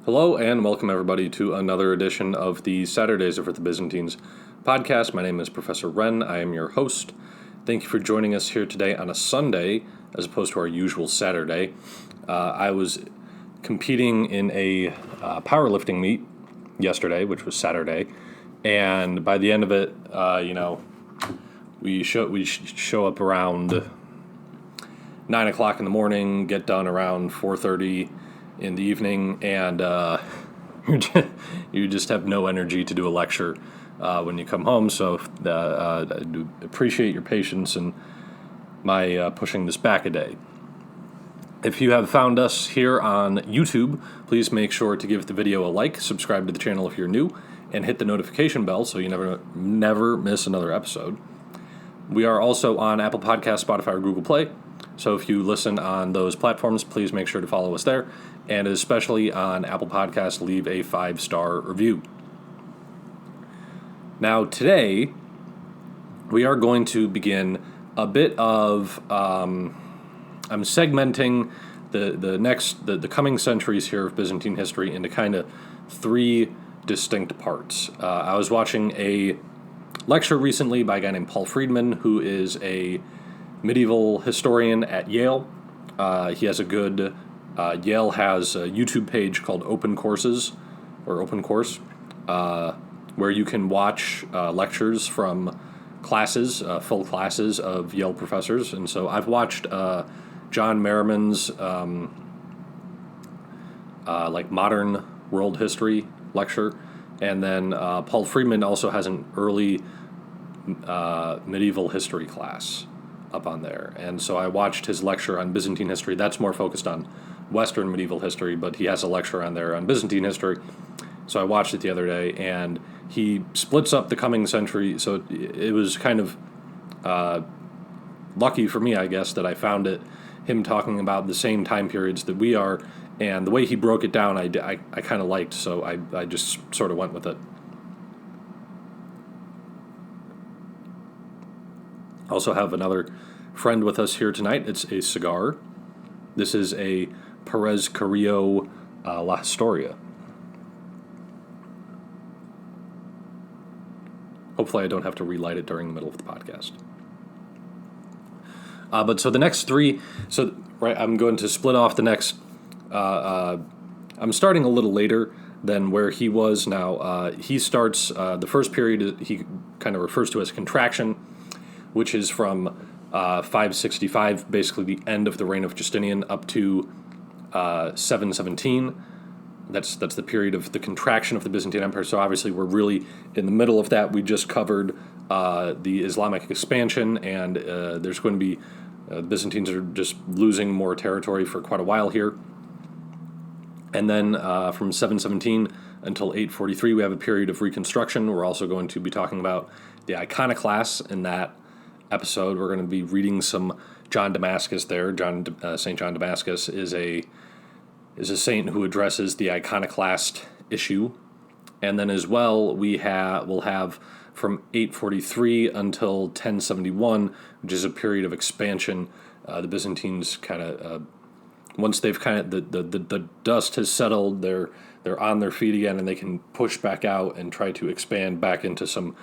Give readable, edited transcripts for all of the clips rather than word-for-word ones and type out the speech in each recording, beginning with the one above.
Hello and welcome everybody to another edition of the Saturdays of the Byzantines podcast. My name is Professor Wren. I am your host. Thank you for joining us here today on a Sunday as opposed to our usual Saturday. I was competing in a powerlifting meet yesterday, which was Saturday, and by the end of it, we show up around 9 o'clock in the morning, get done around 4:30 in the evening, and you just have no energy to do a lecture when you come home. So I do appreciate your patience and my pushing this back a day. If you have found us here on YouTube, please make sure to give the video a like, subscribe to the channel if you're new, and hit the notification bell so you never miss another episode. We are also on Apple Podcasts, Spotify, or Google Play. So if you listen on those platforms, please make sure to follow us there. And especially on Apple Podcasts, leave a 5-star review. Now today, we are going to begin a bit of, I'm segmenting the coming centuries here of Byzantine history into kind of three distinct parts. I was watching a lecture recently by a guy named Paul Friedman, who is a medieval historian at Yale. He has a good, Yale has a YouTube page called Open Courses, or Open Course, where you can watch lectures from classes, full classes of Yale professors. And so I've watched John Merriman's modern world history lecture, and then Paul Friedman also has an early medieval history class up on there. And so I watched his lecture on Byzantine history. That's more focused on Western medieval history, but he has a lecture on there on Byzantine history. So I watched it the other day, and he splits up the coming century. So it was kind of lucky for me, I guess, that I found him talking about the same time periods that we are, and the way he broke it down, I kind of liked, so I just sort of went with it. Also have another friend with us here tonight. It's a cigar. This is a Perez Carrillo La Historia. Hopefully I don't have to relight it during the middle of the podcast. But so the next three, I'm going to split off the next, I'm starting a little later than where he was now. He starts, the first period he kind of refers to as contraction, which is from 565, basically the end of the reign of Justinian, up to 717. That's the period of the contraction of the Byzantine Empire. So obviously we're really in the middle of that. We just covered the Islamic expansion, and there's going to be Byzantines are just losing more territory for quite a while here. And then from 717 until 843, we have a period of reconstruction. We're also going to be talking about the iconoclasts in that episode. We're going to be reading some John Damascus there. St. John Damascus is a saint who addresses the iconoclast issue. And then as well, we'll have from 843 until 1071, which is a period of expansion. The Byzantines kind of, once they've kind of, the dust has settled, they're on their feet again, and they can push back out and try to expand back into some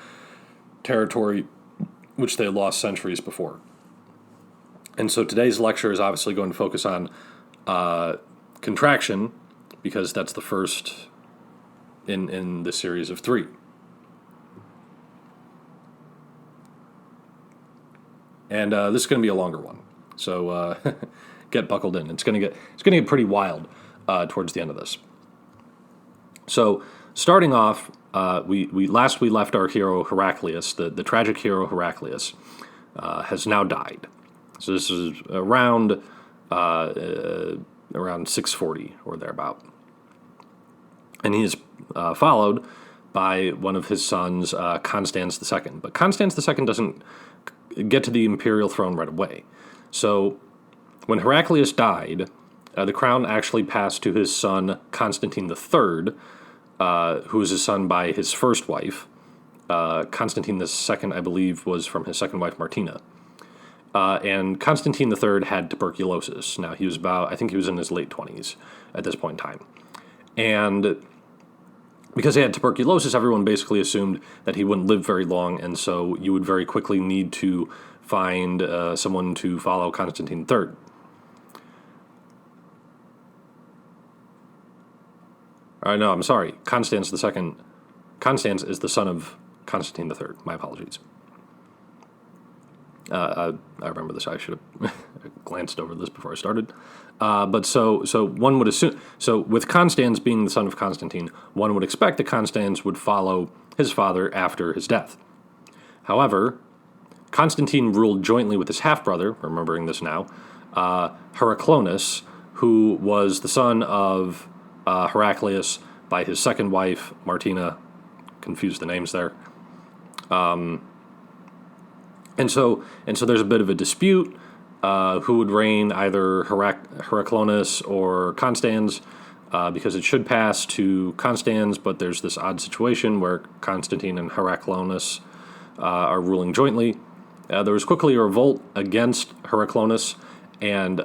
territory which they lost centuries before. And so today's lecture is obviously going to focus on contraction, because that's the first in the series of three. And this is going to be a longer one, so get buckled in. It's going to get pretty wild towards the end of this. So starting off, we left our hero Heraclius, the tragic hero Heraclius, has now died. So this is around 640 or thereabout, and he is followed by one of his sons, Constans II. But Constans II doesn't get to the imperial throne right away. So when Heraclius died, the crown actually passed to his son Constantine III, who was his son by his first wife. Constantine II, I believe, was from his second wife, Martina. And Constantine III had tuberculosis. Now, I think he was in his late 20s at this point in time. And because he had tuberculosis, everyone basically assumed that he wouldn't live very long, and so you would very quickly need to find someone to follow Constantine III. No, I'm sorry. Constans II. Constans is the son of Constantine III. My apologies. I remember this. I should have glanced over this before I started. But so one would assume. So with Constans being the son of Constantine, one would expect that Constans would follow his father after his death. However, Constantine ruled jointly with his half-brother, remembering this now, Heraclonus, who was the son of Heraclius by his second wife, Martina. Confused the names there. And so there's a bit of a dispute who would reign, either Heraclonus or Constans, because it should pass to Constans, but there's this odd situation where Constantine and Heraclonus are ruling jointly. There was quickly a revolt against Heraclonus and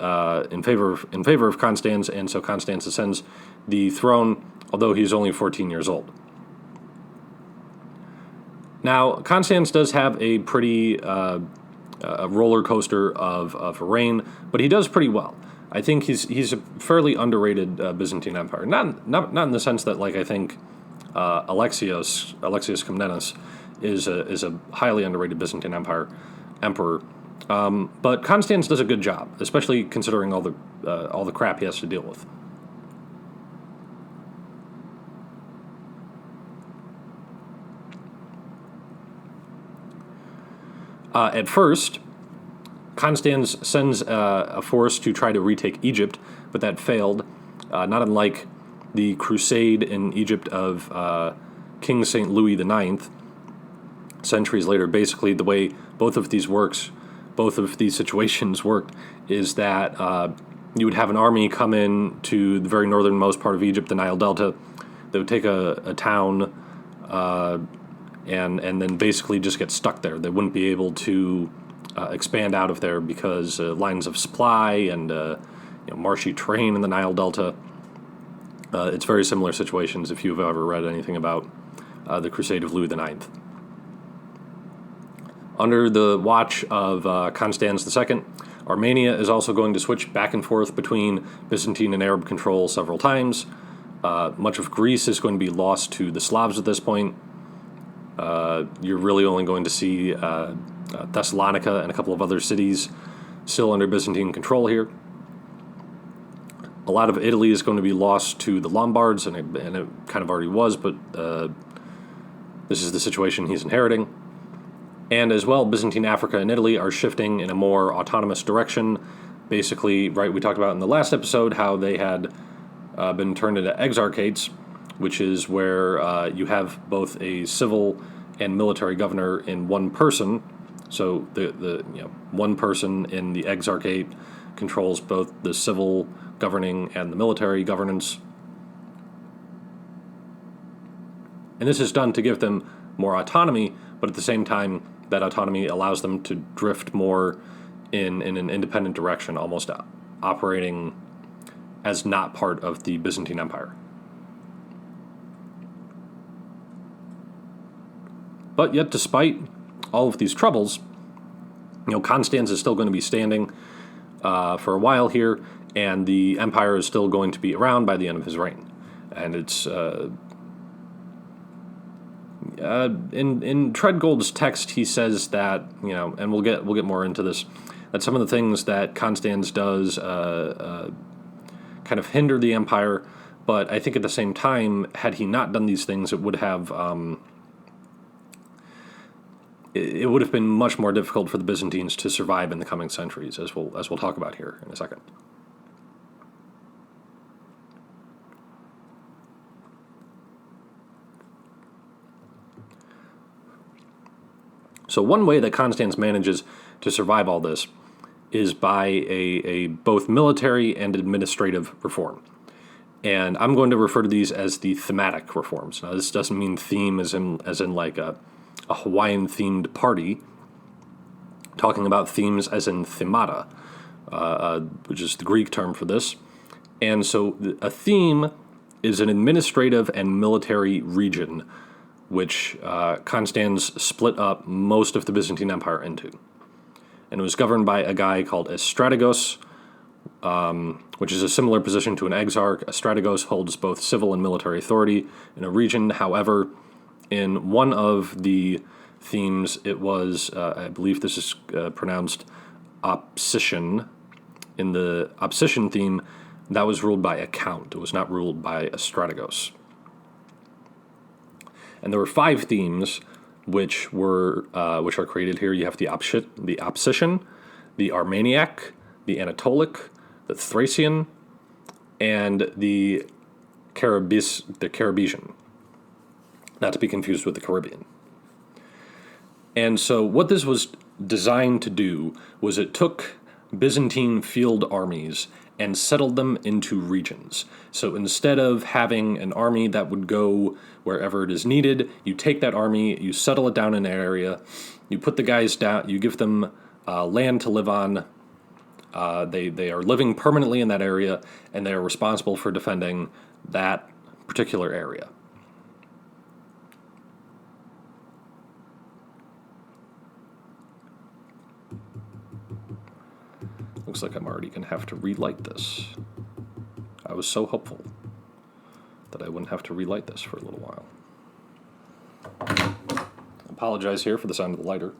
in favor of Constans, and so Constans ascends the throne, although he's only 14 years old. Now, Constans does have a pretty a roller coaster of a reign, but he does pretty well. I think he's a fairly underrated Byzantine Empire. Not in the sense that, like, I think Alexius Comnenus is a highly underrated Byzantine emperor. But Constans does a good job, especially considering all the crap he has to deal with. At first, Constans sends a force to try to retake Egypt, but that failed, not unlike the crusade in Egypt of King St. Louis IX, centuries later. Basically, the way both of these situations worked is that you would have an army come in to the very northernmost part of Egypt, the Nile Delta. They would take a town and then basically just get stuck there. They wouldn't be able to expand out of there because lines of supply and marshy terrain in the Nile Delta. It's very similar situations if you've ever read anything about the Crusade of Louis IX. Under the watch of Constans II, Armenia is also going to switch back and forth between Byzantine and Arab control several times. Much of Greece is going to be lost to the Slavs at this point. You're really only going to see Thessalonica and a couple of other cities still under Byzantine control here. A lot of Italy is going to be lost to the Lombards, and it kind of already was, but this is the situation he's inheriting. And as well, Byzantine Africa and Italy are shifting in a more autonomous direction. Basically, right, we talked about in the last episode how they had been turned into exarchates, which is where you have both a civil and military governor in one person. So the one person in the exarchate controls both the civil governing and the military governance. And this is done to give them more autonomy, but at the same time, that autonomy allows them to drift more in an independent direction, almost operating as not part of the Byzantine Empire. But yet, despite all of these troubles, Constans is still going to be standing for a while here, and the empire is still going to be around by the end of his reign. And it's in Treadgold's text, he says that and we'll get more into this, that some of the things that Constans does kind of hinder the empire, but I think at the same time, had he not done these things, it would have been much more difficult for the Byzantines to survive in the coming centuries, as we'll talk about here in a second. So one way that Constans manages to survive all this is by a both military and administrative reform. And I'm going to refer to these as the Thematic Reforms. Now, this doesn't mean theme as in like a Hawaiian-themed party. Talking about themes as in themata, which is the Greek term for this. And so a theme is an administrative and military region which Constans split up most of the Byzantine Empire into. And it was governed by a guy called a strategos, which is a similar position to an exarch. A strategos holds both civil and military authority in a region. However, in one of the themes, it was, I believe this is pronounced opsition. In the opsition theme, that was ruled by a count. It was not ruled by a strategos. And there were 5 themes which are created here. You have the opsition, the Armeniac, the Anatolic, the Thracian, and the Caribbean. Not to be confused with the Caribbean. And so what this was designed to do was it took Byzantine field armies and settled them into regions. So instead of having an army that would go wherever it is needed, you take that army, you settle it down in an area, you put the guys down, you give them land to live on. They are living permanently in that area, and they are responsible for defending that particular area. Looks like I'm already going to have to relight this. I was so hopeful that I wouldn't have to relight this for a little while. I apologize here for the sound of the lighter.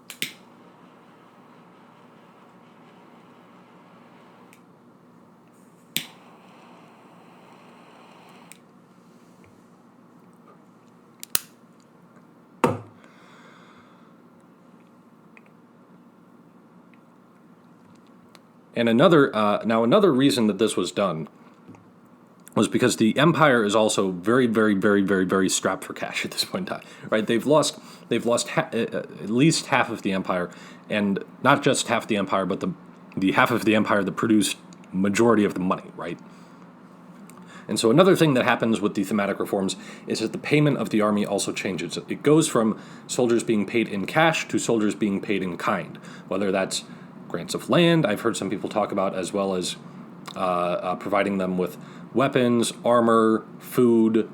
And another reason that this was done was because the empire is also very, very, very, very, very strapped for cash at this point in time. Right? They've lost at least half of the empire, and not just half the empire, but the half of the empire that produced majority of the money. Right? And so another thing that happens with the thematic reforms is that the payment of the army also changes. It goes from soldiers being paid in cash to soldiers being paid in kind, whether that's grants of land, I've heard some people talk about, as well as providing them with weapons, armor, food.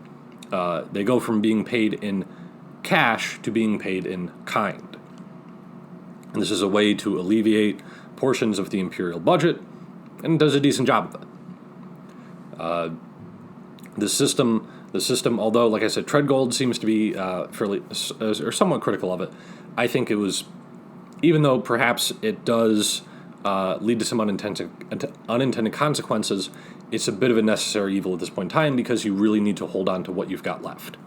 They go from being paid in cash to being paid in kind. And this is a way to alleviate portions of the imperial budget, and does a decent job of it. The system, although, like I said, Treadgold seems to be fairly or somewhat critical of it, I think it was, even though perhaps it does lead to some unintended consequences, it's a bit of a necessary evil at this point in time because you really need to hold on to what you've got left.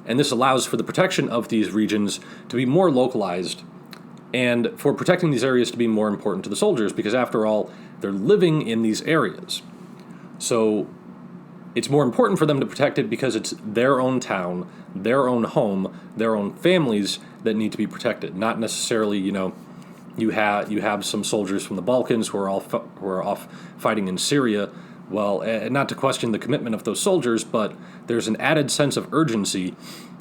And this allows for the protection of these regions to be more localized and for protecting these areas to be more important to the soldiers because, after all, they're living in these areas. So it's more important for them to protect it because it's their own town, their own home, their own families that need to be protected. Not necessarily, you have some soldiers from the Balkans who are off fighting in Syria. Well, not to question the commitment of those soldiers, but there's an added sense of urgency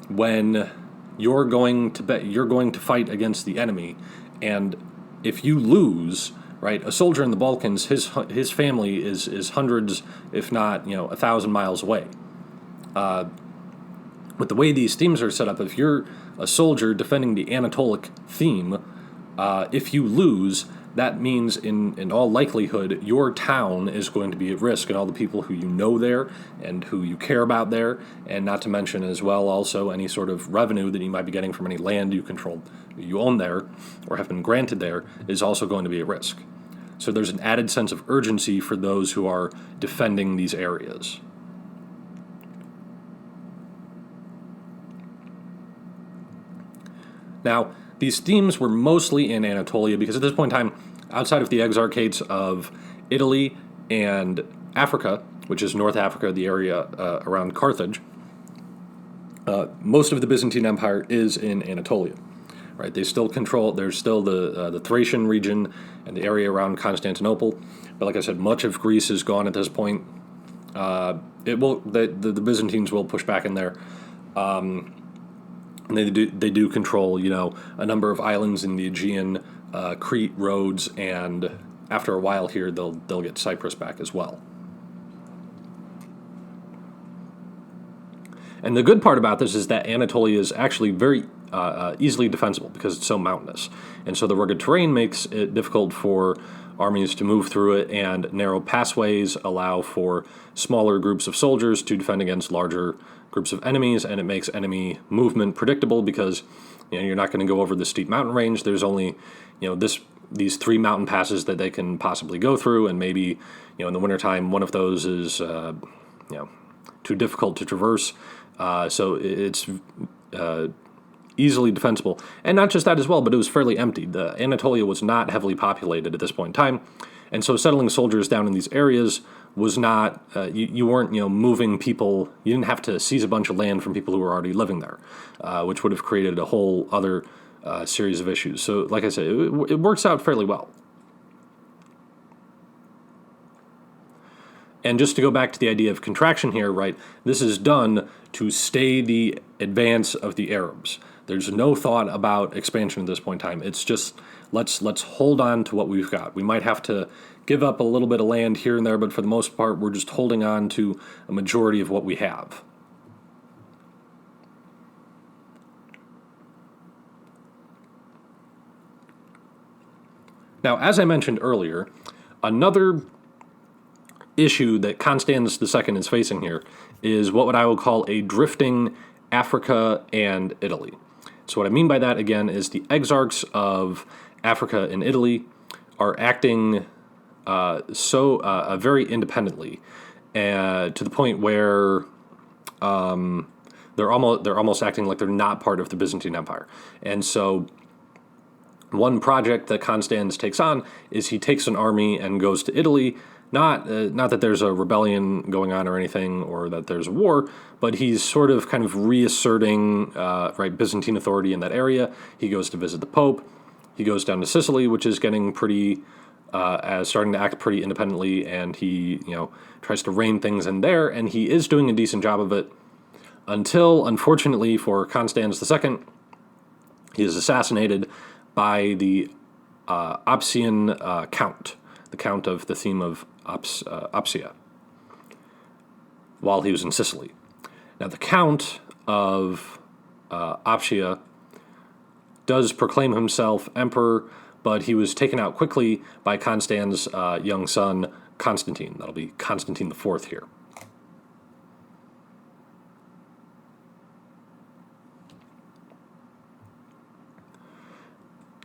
when you're going to fight against the enemy, and if you lose, right, a soldier in the Balkans, his family is hundreds, if not 1,000 miles away. With the way these themes are set up, if you're a soldier defending the Anatolic theme, if you lose, that means in all likelihood your town is going to be at risk, and all the people who you know there and who you care about there, and not to mention as well also any sort of revenue that you might be getting from any land you own there or have been granted there, is also going to be at risk. So there's an added sense of urgency for those who are defending these areas. Now, these themes were mostly in Anatolia because at this point in time, outside of the exarchates of Italy and Africa, which is North Africa, the area around Carthage, most of the Byzantine Empire is in Anatolia. Right? There's still the Thracian region and the area around Constantinople. But like I said, much of Greece is gone at this point. The Byzantines will push back in there. And they do control, a number of islands in the Aegean, Crete, Rhodes, and after a while here, they'll get Cyprus back as well. And the good part about this is that Anatolia is actually very easily defensible because it's so mountainous. And so the rugged terrain makes it difficult for armies to move through it, and narrow passways allow for smaller groups of soldiers to defend against larger groups of enemies, and it makes enemy movement predictable because you're not going to go over the steep mountain range. There's only these 3 mountain passes that they can possibly go through, and maybe in the wintertime one of those is too difficult to traverse. So it's easily defensible. And not just that as well, but it was fairly empty. The Anatolia was not heavily populated at this point in time, and so settling soldiers down in these areas was not, you weren't moving people, you didn't have to seize a bunch of land from people who were already living there, which would have created a whole other series of issues. So like I said, it works out fairly well. And just to go back to the idea of contraction here, right, this is done to stay the advance of the Arabs. There's no thought about expansion at this point in time. It's just, let's hold on to what we've got. We might have to give up a little bit of land here and there, but for the most part, we're just holding on to a majority of what we have. Now, as I mentioned earlier, another issue that Constans II is facing here is what I will call a drifting Africa and Italy. So what I mean by that, again, is the exarchs of Africa and Italy are acting very independently, to the point where they're almost acting like they're not part of the Byzantine Empire. And so one project that Constans takes on is he takes an army and goes to Italy. Not that there's a rebellion going on or anything, or that there's a war, but he's sort of kind of reasserting Byzantine authority in that area. He goes to visit the Pope. He goes down to Sicily, which is getting starting to act pretty independently, and he tries to rein things in there, and he is doing a decent job of it until, unfortunately for Constans II, he is assassinated by the Opsian count, the count of the theme of Opsia, while he was in Sicily. Now, the Count of Opsia does proclaim himself emperor, but he was taken out quickly by Constan's young son, Constantine. That'll be Constantine IV here.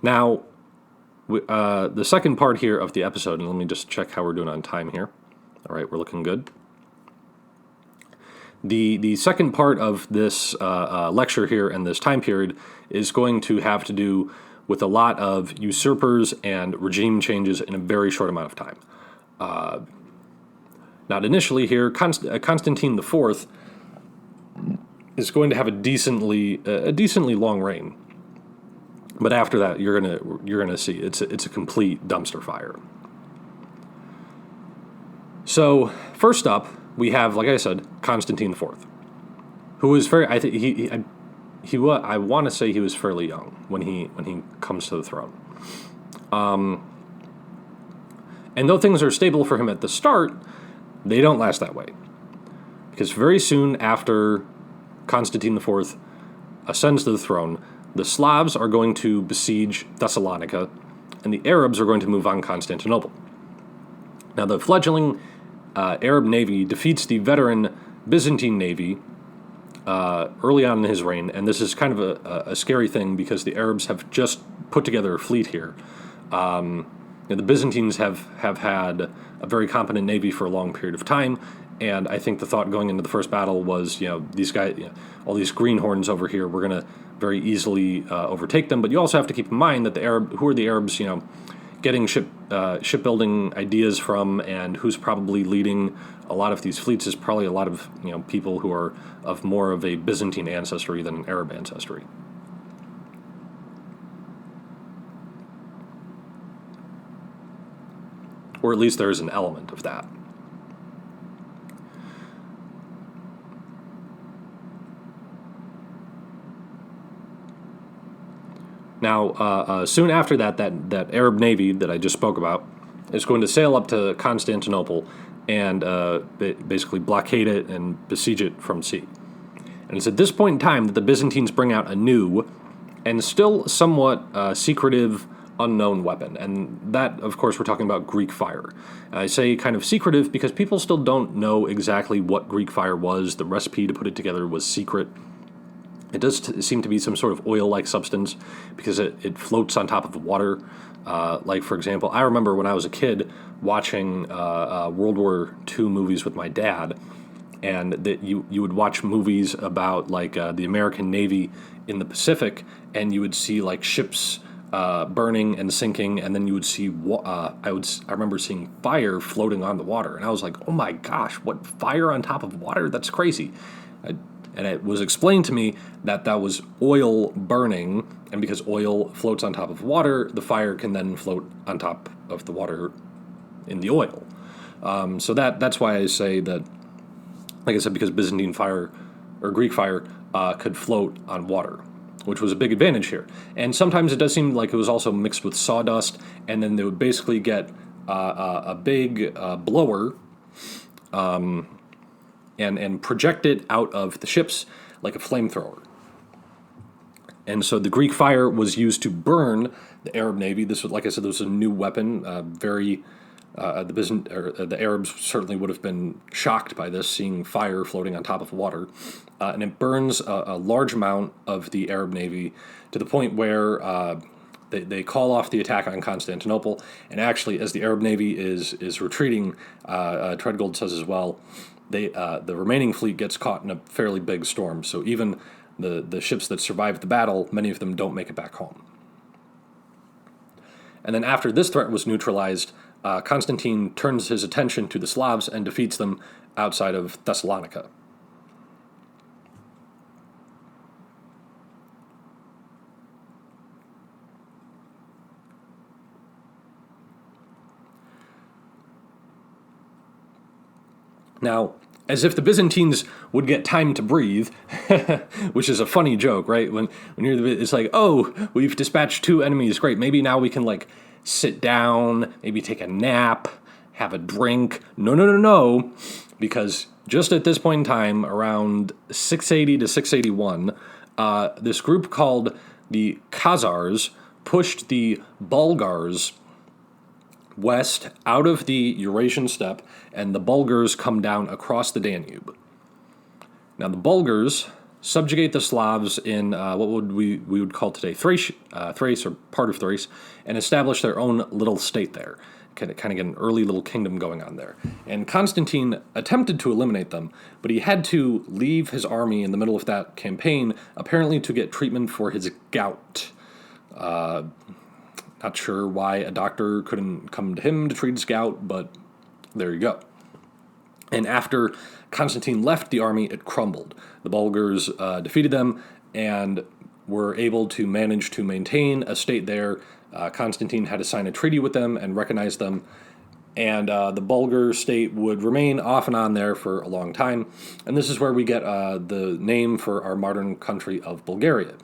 Now, the second part here of the episode, and let me just check how we're doing on time here. All right, we're looking good. The second part of this lecture here and this time period is going to have to do with a lot of usurpers and regime changes in a very short amount of time. Not initially here, Constantine IV is going to have a decently long reign. But after that, you're gonna see it's a complete dumpster fire. So first up, we have, like I said, Constantine IV, who was I want to say he was fairly young when he comes to the throne. And though things are stable for him at the start, they don't last that way, because very soon after Constantine IV ascends to the throne, the Slavs are going to besiege Thessalonica, and the Arabs are going to move on Constantinople. Now, the fledgling Arab navy defeats the veteran Byzantine navy early on in his reign, and this is kind of a scary thing because the Arabs have just put together a fleet here. The Byzantines have had a very competent navy for a long period of time, and I think the thought going into the first battle was, these guys, all these greenhorns over here, we're going to very easily overtake them. But you also have to keep in mind that who are the Arabs, getting shipbuilding ideas from, and who's probably leading a lot of these fleets is probably a lot of people who are of more of a Byzantine ancestry than an Arab ancestry. Or at least there is an element of that. Now, soon after that Arab navy that I just spoke about is going to sail up to Constantinople and basically blockade it and besiege it from sea. And it's at this point in time that the Byzantines bring out a new and still somewhat secretive, unknown weapon. And that, of course, we're talking about Greek fire. I say kind of secretive because people still don't know exactly what Greek fire was. The recipe to put it together was secret. It does seem to be some sort of oil-like substance because it floats on top of water. Like, for example, I remember when I was a kid watching World War II movies with my dad, and that you would watch movies about like the American Navy in the Pacific, and you would see like ships burning and sinking, and then you would see I remember seeing fire floating on the water, and I was like, oh my gosh, what, fire on top of water? That's crazy. And it was explained to me that was oil burning, and because oil floats on top of water, the fire can then float on top of the water in the oil. So that's why I say that, like I said, because Byzantine fire or Greek fire could float on water, which was a big advantage here. And sometimes it does seem like it was also mixed with sawdust, and then they would basically get a big blower and project it out of the ships like a flamethrower. And so the Greek fire was used to burn the Arab navy. This was, like I said, this was a new weapon. The Arabs certainly would have been shocked by this, seeing fire floating on top of water. And it burns a large amount of the Arab navy to the point where they call off the attack on Constantinople. And actually, as the Arab navy is retreating, Treadgold says as well, the remaining fleet gets caught in a fairly big storm. So even the ships that survived the battle, many of them don't make it back home. And then after this threat was neutralized, Constantine turns his attention to the Slavs and defeats them outside of Thessalonica. Now, as if the Byzantines would get time to breathe, which is a funny joke, right? When it's like, oh, we've dispatched 2 enemies, great, maybe now we can like sit down, maybe take a nap, have a drink. No, because just at this point in time, around 680 to 681, this group called the Khazars pushed the Bulgars west out of the Eurasian steppe, and the Bulgars come down across the Danube. Now, the Bulgars subjugate the Slavs in what we would call today Thrace or part of Thrace, and establish their own little state there. Kind of get an early little kingdom going on there. And Constantine attempted to eliminate them, but he had to leave his army in the middle of that campaign, apparently to get treatment for his gout. Not sure why a doctor couldn't come to him to treat his gout, but there you go. And after Constantine left the army, it crumbled. The Bulgars defeated them and were able to manage to maintain a state there. Constantine had to sign a treaty with them and recognize them. And the Bulgar state would remain off and on there for a long time. And this is where we get the name for our modern country of Bulgaria.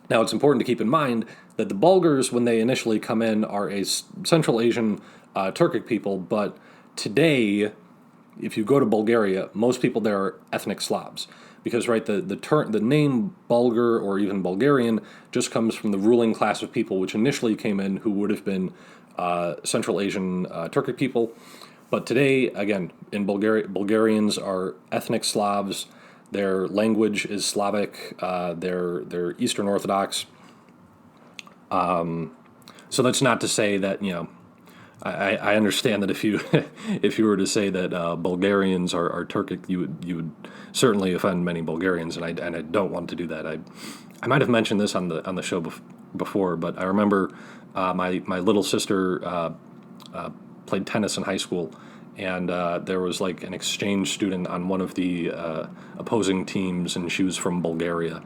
Now, it's important to keep in mind that the Bulgars, when they initially come in, are a Central Asian Turkic people, but today, if you go to Bulgaria, most people there are ethnic Slavs. Because, right, the name Bulgar or even Bulgarian just comes from the ruling class of people which initially came in, who would have been Central Asian Turkic people. But today, again, in Bulgarians are ethnic Slavs. Their language is Slavic. They're Eastern Orthodox. So that's not to say that, I understand that if you if you were to say that Bulgarians are Turkic, you would certainly offend many Bulgarians, and I don't want to do that. I might have mentioned this on the show before, but I remember my little sister played tennis in high school, and there was like an exchange student on one of the opposing teams, and she was from Bulgaria,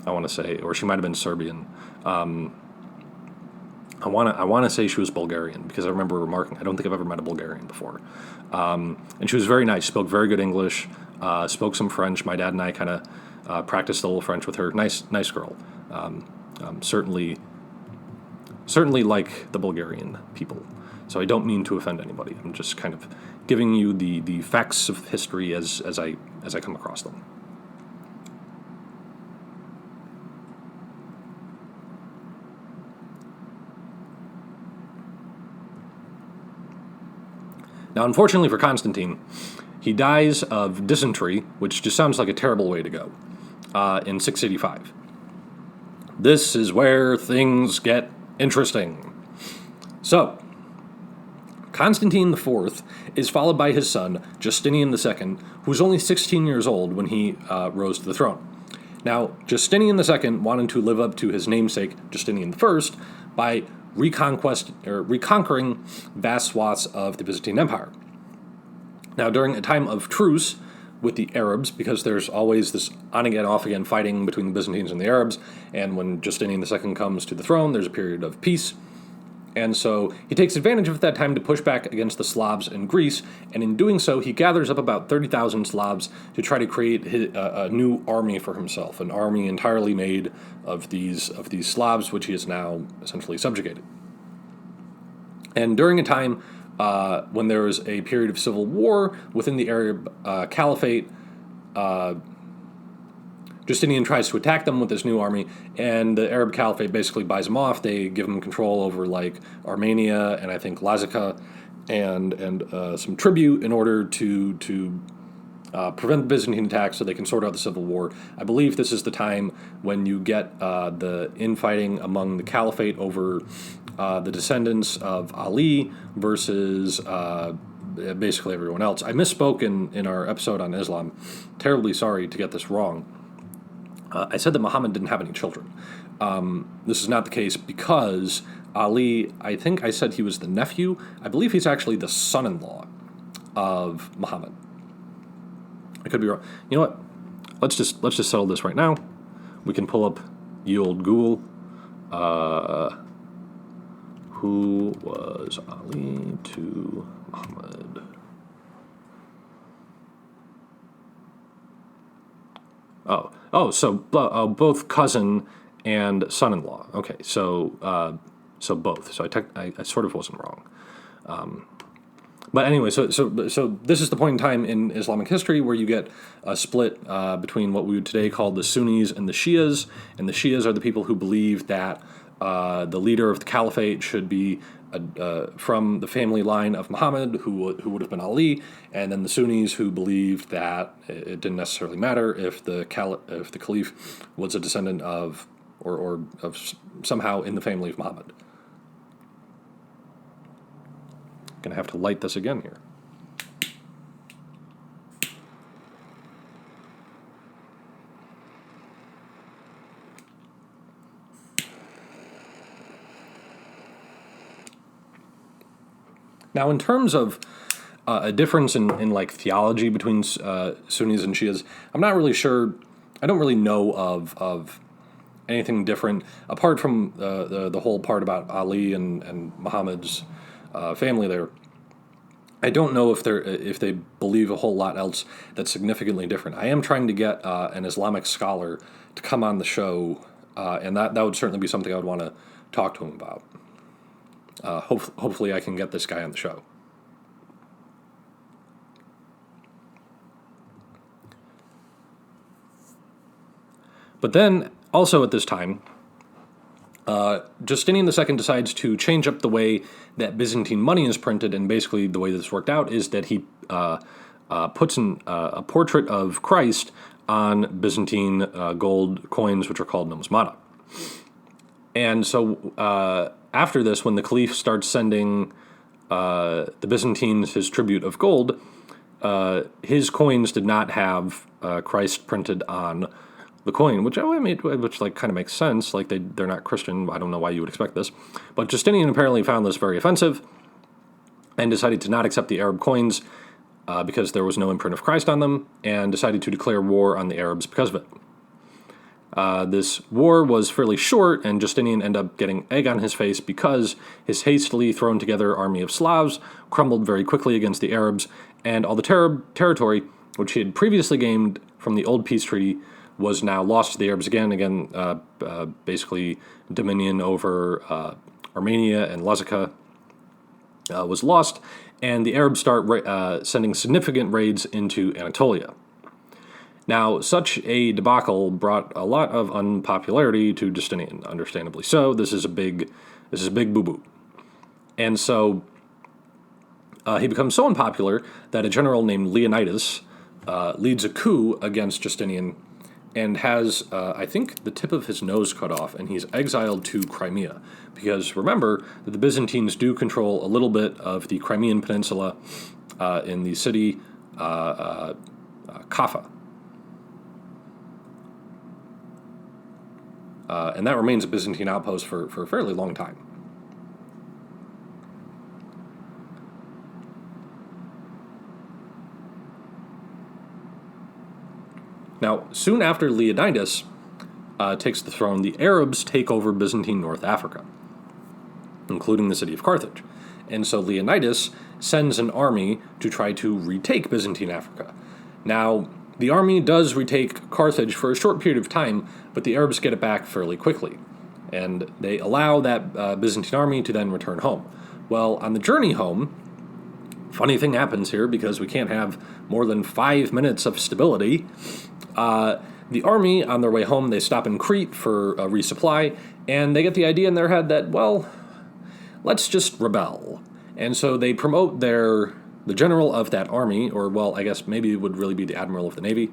I want to say, or she might have been Serbian. I want to say she was Bulgarian, because I remember remarking, I don't think I've ever met a Bulgarian before. And she was very nice, spoke very good English, spoke some French. My dad and I kind of practiced a little French with her. Nice girl. Certainly like the Bulgarian people. So I don't mean to offend anybody. I'm just kind of giving you the facts of history as I come across them. Now, unfortunately for Constantine, he dies of dysentery, which just sounds like a terrible way to go, in 685. This is where things get interesting. So, Constantine IV is followed by his son, Justinian II, who was only 16 years old when he rose to the throne. Now, Justinian II wanted to live up to his namesake, Justinian I, by reconquering vast swaths of the Byzantine Empire. Now, during a time of truce with the Arabs, because there's always this on-again, off-again fighting between the Byzantines and the Arabs, and when Justinian II comes to the throne, there's a period of peace. And so he takes advantage of that time to push back against the Slavs in Greece, and in doing so, he gathers up about 30,000 Slavs to try to create a new army for himself, an army entirely made of these Slavs, which he has now essentially subjugated. And during a time when there was a period of civil war within the Arab Caliphate, Justinian tries to attack them with this new army, and the Arab Caliphate basically buys them off. They give him control over, like, Armenia and I think Lazica and some tribute in order to prevent the Byzantine attack so they can sort out the civil war. I believe this is the time when you get the infighting among the Caliphate over the descendants of Ali versus basically everyone else. I misspoke in our episode on Islam. Terribly sorry to get this wrong. I said that Muhammad didn't have any children. This is not the case because Ali, I think I said he was the nephew. I believe he's actually the son-in-law of Muhammad. I could be wrong. You know what? Let's just settle this right now. We can pull up ye old Google. Who was Ali to Muhammad? So both cousin and son-in-law. Okay, so both. So I sort of wasn't wrong. But anyway, so this is the point in time in Islamic history where you get a split between what we would today call the Sunnis and the Shias. And the Shias are the people who believe that the leader of the caliphate should be from the family line of Muhammad, who would have been Ali, and then the Sunnis who believed that it didn't necessarily matter if the caliph was a descendant of or of somehow in the family of Muhammad. Gonna have to light this again here. Now, in terms of a difference in like theology between Sunnis and Shias, I'm not really sure. I don't really know of anything different apart from the whole part about Ali and Muhammad's family there. I don't know if they believe a whole lot else that's significantly different. I am trying to get an Islamic scholar to come on the show, and that would certainly be something I would want to talk to him about. Hopefully I can get this guy on the show. But then, also at this time, Justinian II decides to change up the way that Byzantine money is printed, and basically the way this worked out is that he puts a portrait of Christ on Byzantine gold coins, which are called numismata. And so after this, when the caliph starts sending the Byzantines his tribute of gold, his coins did not have Christ printed on the coin, which like kind of makes sense. Like they're not Christian. I don't know why you would expect this, but Justinian apparently found this very offensive and decided to not accept the Arab coins because there was no imprint of Christ on them, and decided to declare war on the Arabs because of it. This war was fairly short, and Justinian ended up getting egg on his face because his hastily thrown together army of Slavs crumbled very quickly against the Arabs, and all the territory which he had previously gained from the old peace treaty was now lost to the Arabs again, basically dominion over Armenia and Lazica was lost, and the Arabs start sending significant raids into Anatolia. Now, such a debacle brought a lot of unpopularity to Justinian, understandably so. This is a big boo-boo. And so he becomes so unpopular that a general named Leonidas leads a coup against Justinian and has, I think, the tip of his nose cut off, and he's exiled to Crimea. Because remember that the Byzantines do control a little bit of the Crimean Peninsula in the city Kaffa. And that remains a Byzantine outpost for a fairly long time. Now, soon after Leonidas takes the throne, the Arabs take over Byzantine North Africa, including the city of Carthage. And so Leonidas sends an army to try to retake Byzantine Africa. Now, the army does retake Carthage for a short period of time, but the Arabs get it back fairly quickly, and they allow that Byzantine army to then return home. Well, on the journey home, funny thing happens here, because we can't have more than 5 minutes of stability. The army, on their way home, they stop in Crete for a resupply, and they get the idea in their head that, well, let's just rebel. And so they promote the general of that army, or, well, I guess maybe it would really be the admiral of the navy.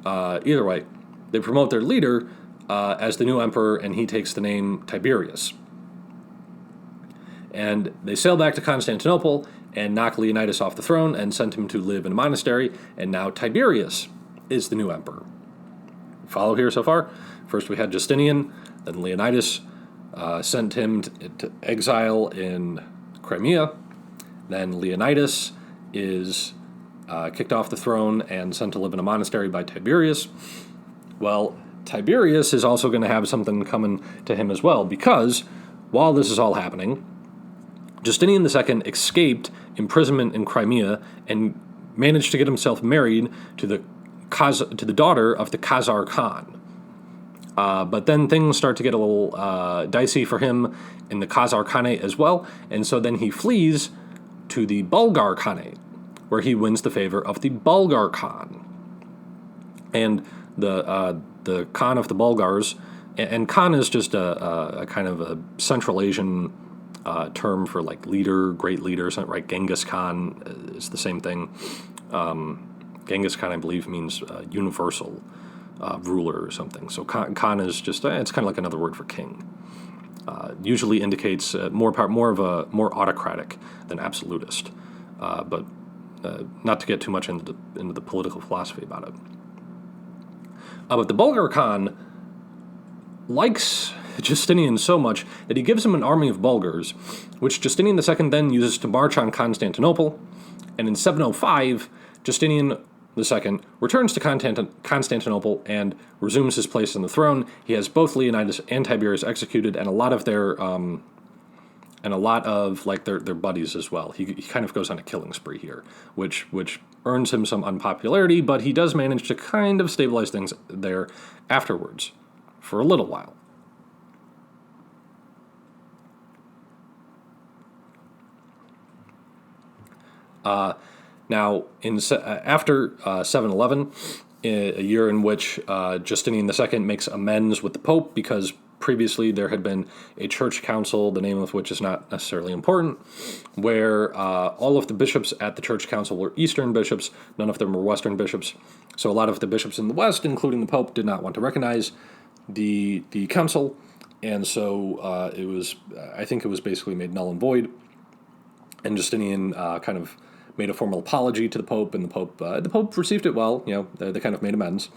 Either way, they promote their leader as the new emperor, and he takes the name Tiberius. And they sail back to Constantinople and knock Leonidas off the throne and sent him to live in a monastery, and now Tiberius is the new emperor. Follow here so far? First we had Justinian, then Leonidas sent him to exile in Crimea, then Leonidas is kicked off the throne and sent to live in a monastery by Tiberius. Well, Tiberius is also going to have something coming to him as well, because while this is all happening, Justinian II escaped imprisonment in Crimea and managed to get himself married to the daughter of the Khazar Khan. But then things start to get a little dicey for him in the Khazar Khanate as well, and so then he flees to the Bulgar Khanate, where he wins the favor of the Bulgar Khan. And the Khan of the Bulgars, and Khan is just a kind of a Central Asian term for like leader, great leader, right? Genghis Khan is the same thing. Genghis Khan, I believe, means universal ruler or something. So Khan is just, it's kind of like another word for king. Usually indicates more autocratic than absolutist. But not to get too much into the political philosophy about it. But the Bulgar Khan likes Justinian so much that he gives him an army of Bulgars, which Justinian II then uses to march on Constantinople. And in 705, Justinian II returns to Constantinople and resumes his place on the throne. He has both Leonidas and Tiberius executed, and a lot of their buddies as well. He kind of goes on a killing spree here, which earns him some unpopularity, but he does manage to kind of stabilize things there afterwards for a little while. Now, after 711, a year in which Justinian II makes amends with the Pope, because previously there had been a church council, the name of which is not necessarily important, where all of the bishops at the church council were Eastern bishops, none of them were Western bishops. So a lot of the bishops in the West, including the Pope, did not want to recognize the council, and so I think it was basically made null and void, and Justinian kind of made a formal apology to the Pope, and the Pope received it well. They kind of made amends.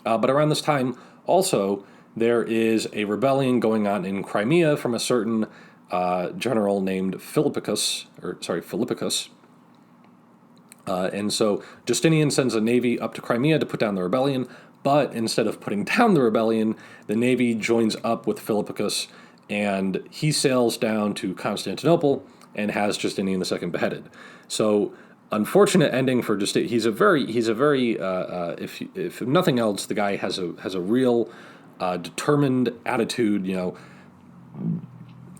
But around this time, also, there is a rebellion going on in Crimea from a certain general named Philippicus. And so Justinian sends a navy up to Crimea to put down the rebellion, but instead of putting down the rebellion, the navy joins up with Philippicus, and he sails down to Constantinople and has Justinian II beheaded. So, unfortunate ending for Justinian. He's a very if nothing else, the guy has a real determined attitude.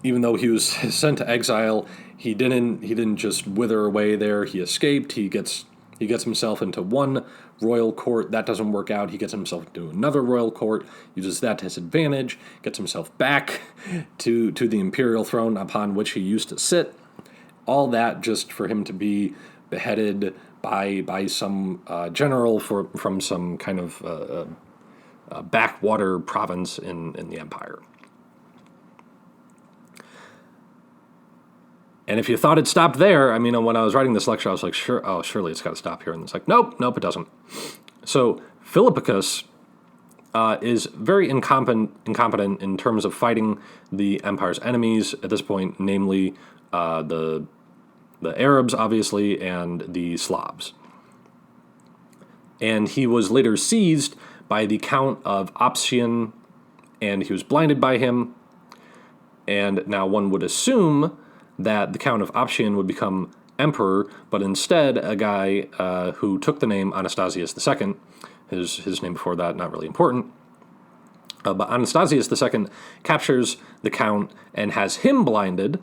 Even though he was sent to exile, he didn't just wither away there. He escaped. He gets himself into one royal court. That doesn't work out. He gets himself into another royal court, uses that to his advantage, gets himself back to the imperial throne upon which he used to sit, all that just for him to be beheaded by some general from some kind of backwater province in the empire. And if you thought it stopped there, I mean, when I was writing this lecture, I was like, surely it's got to stop here. And it's like, nope, it doesn't. So Philippicus is very incompetent in terms of fighting the empire's enemies at this point, namely the Arabs, obviously, and the Slavs. And he was later seized by the Count of Option, and he was blinded by him. And now one would assume that the Count of Option would become emperor, but instead a guy who took the name Anastasius II, his name before that not really important, but Anastasius II captures the Count and has him blinded,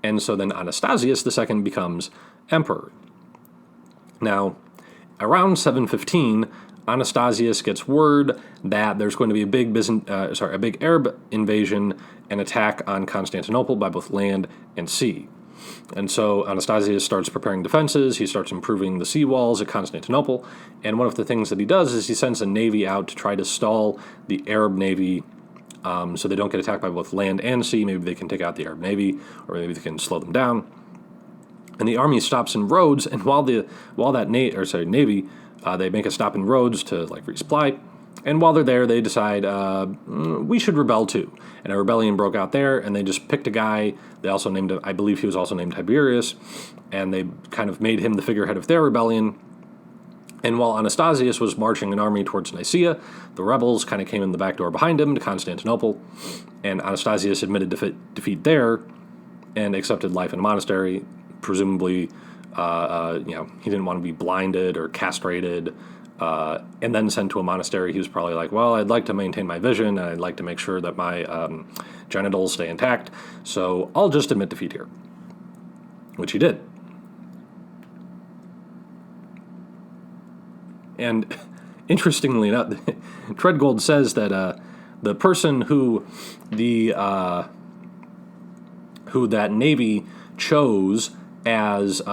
and so then Anastasius II becomes emperor. Now, around 715, Anastasius gets word that there's going to be a big Arab invasion and attack on Constantinople by both land and sea. And so Anastasius starts preparing defenses, he starts improving the sea walls at Constantinople, and one of the things that he does is he sends a navy out to try to stall the Arab navy so they don't get attacked by both land and sea. Maybe they can take out the Arab navy, or maybe they can slow them down. And the army stops in Rhodes, and while that navy, they make a stop in Rhodes to resupply. And while they're there, they decide we should rebel too. And a rebellion broke out there, and they just picked a guy. They also named I believe he was also named Tiberius, and they kind of made him the figurehead of their rebellion. And while Anastasius was marching an army towards Nicaea, the rebels kind of came in the back door behind him to Constantinople, and Anastasius admitted defeat there and accepted life in a monastery. Presumably, he didn't want to be blinded or castrated, and then sent to a monastery. He was probably like, well, I'd like to maintain my vision, and I'd like to make sure that my genitals stay intact, so I'll just admit defeat here, which he did. And interestingly enough, Treadgold says that the person who that navy chose as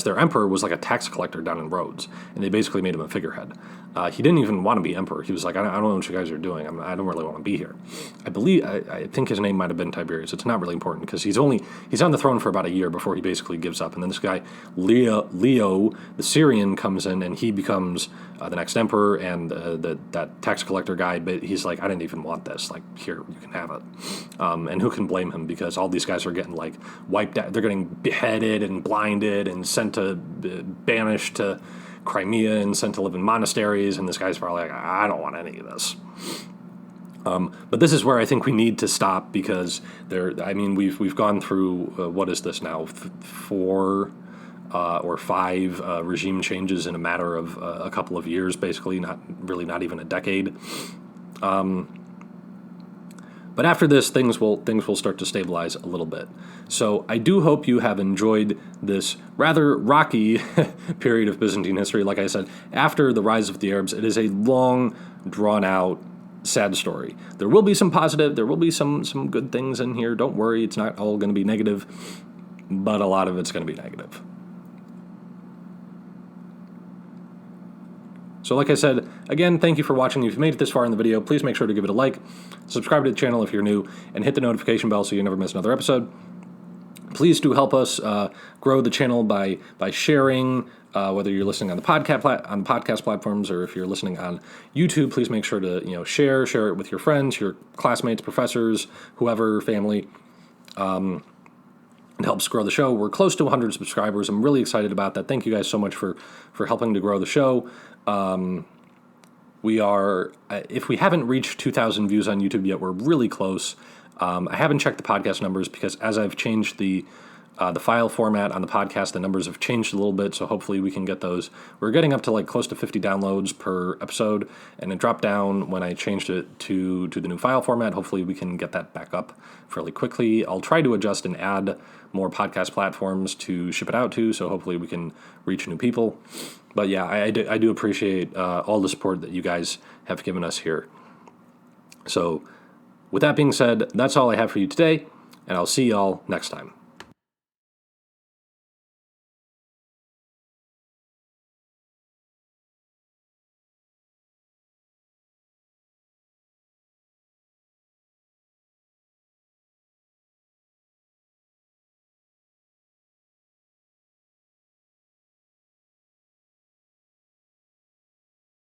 their emperor was like a tax collector down in Rhodes, and they basically made him a figurehead. He didn't even want to be emperor. He was like, I don't know what you guys are doing. I don't really want to be here. I think his name might have been Tiberius. It's not really important because he's on the throne for about a year before he basically gives up. And then this guy, Leo the Syrian, comes in and he becomes the next emperor, and that tax collector guy, but he's like, I didn't even want this. Like, here, you can have it. And who can blame him, because all these guys are getting wiped out. They're getting beheaded and blinded and sent to banished to Crimea and sent to live in monasteries, and this guy's probably like, I don't want any of this. But this is where I think we need to stop, because we've gone through what is this now, 4 or 5 regime changes in a matter of a couple of years, basically, not even a decade. But after this, things will start to stabilize a little bit. So I do hope you have enjoyed this rather rocky period of Byzantine history. Like I said, after the rise of the Arabs, it is a long, drawn-out, sad story. There will be some positive, there will be some good things in here. Don't worry, it's not all going to be negative, but a lot of it's going to be negative. So like I said, again, thank you for watching. If you made it this far in the video, please make sure to give it a like, subscribe to the channel if you're new, and hit the notification bell so you never miss another episode. Please do help us grow the channel by sharing, whether you're listening on the podcast platforms, or if you're listening on YouTube. Please make sure to share it with your friends, your classmates, professors, whoever, family. It helps grow the show. We're close to 100 subscribers. I'm really excited about that. Thank you guys so much for helping to grow the show. We are, if we haven't reached 2,000 views on YouTube yet, we're really close. I haven't checked the podcast numbers because as I've changed the file format on the podcast, the numbers have changed a little bit, so hopefully we can get those. We're getting up to close to 50 downloads per episode, and it dropped down when I changed it to the new file format. Hopefully we can get that back up fairly quickly. I'll try to adjust and add more podcast platforms to ship it out to, so hopefully we can reach new people. But yeah, I do appreciate all the support that you guys have given us here. So with that being said, that's all I have for you today, and I'll see y'all next time.